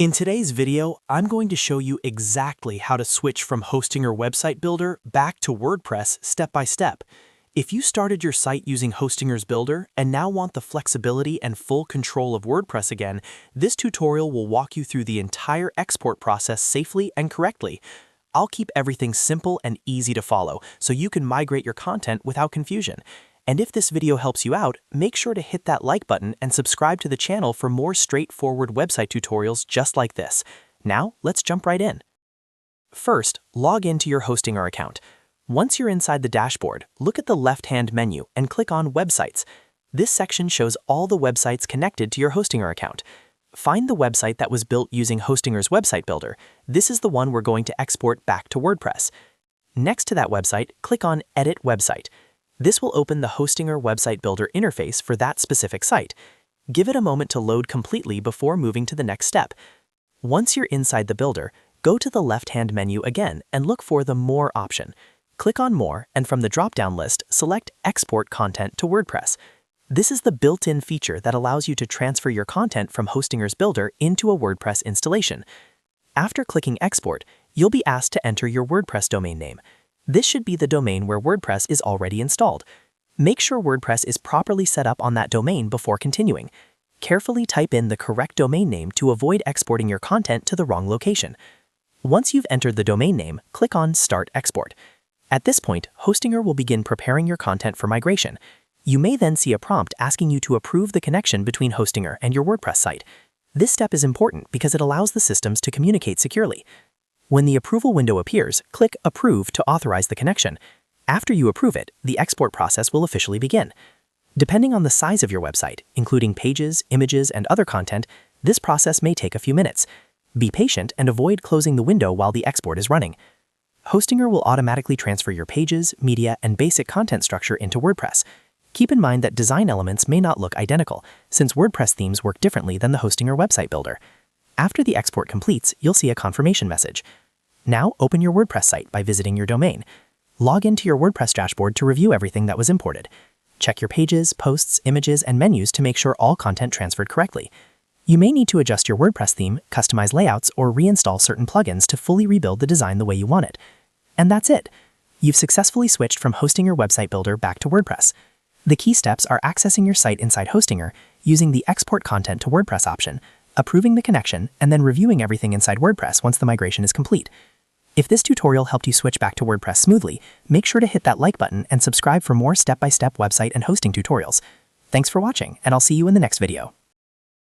In today's video, I'm going to show you exactly how to switch from Hostinger Website Builder back to WordPress step by step. If you started your site using Hostinger's Builder and now want the flexibility and full control of WordPress again, this tutorial will walk you through the entire export process safely and correctly. I'll keep everything simple and easy to follow so you can migrate your content without confusion. And if this video helps you out, make sure to hit that like button and subscribe to the channel for more straightforward website tutorials just like this. Now, let's jump right in. First, log into your Hostinger account. Once you're inside the dashboard, look at the left-hand menu and click on Websites. This section shows all the websites connected to your Hostinger account. Find the website that was built using Hostinger's Website Builder. This is the one we're going to export back to WordPress. Next to that website, click on Edit Website. This will open the Hostinger Website Builder interface for that specific site. Give it a moment to load completely before moving to the next step. Once you're inside the builder, go to the left-hand menu again and look for the More option. Click on More, and from the drop-down list, select Export Content to WordPress. This is the built-in feature that allows you to transfer your content from Hostinger's Builder into a WordPress installation. After clicking Export, you'll be asked to enter your WordPress domain name. This should be the domain where WordPress is already installed. Make sure WordPress is properly set up on that domain before continuing. Carefully type in the correct domain name to avoid exporting your content to the wrong location. Once you've entered the domain name, click on Start Export. At this point, Hostinger will begin preparing your content for migration. You may then see a prompt asking you to approve the connection between Hostinger and your WordPress site. This step is important because it allows the systems to communicate securely. When the approval window appears, click Approve to authorize the connection. After you approve it, the export process will officially begin. Depending on the size of your website, including pages, images, and other content, this process may take a few minutes. Be patient and avoid closing the window while the export is running. Hostinger will automatically transfer your pages, media, and basic content structure into WordPress. Keep in mind that design elements may not look identical, since WordPress themes work differently than the Hostinger Website Builder. After the export completes, you'll see a confirmation message. Now open your WordPress site by visiting your domain. Log into your WordPress dashboard to review everything that was imported. Check your pages, posts, images, and menus to make sure all content transferred correctly. You may need to adjust your WordPress theme, customize layouts, or reinstall certain plugins to fully rebuild the design the way you want it. And that's it. You've successfully switched from Hostinger Website Builder back to WordPress. The key steps are accessing your site inside Hostinger, using the Export Content to WordPress option, approving the connection, and then reviewing everything inside WordPress once the migration is complete. If this tutorial helped you switch back to WordPress smoothly, make sure to hit that like button and subscribe for more step-by-step website and hosting tutorials. Thanks for watching, and I'll see you in the next video.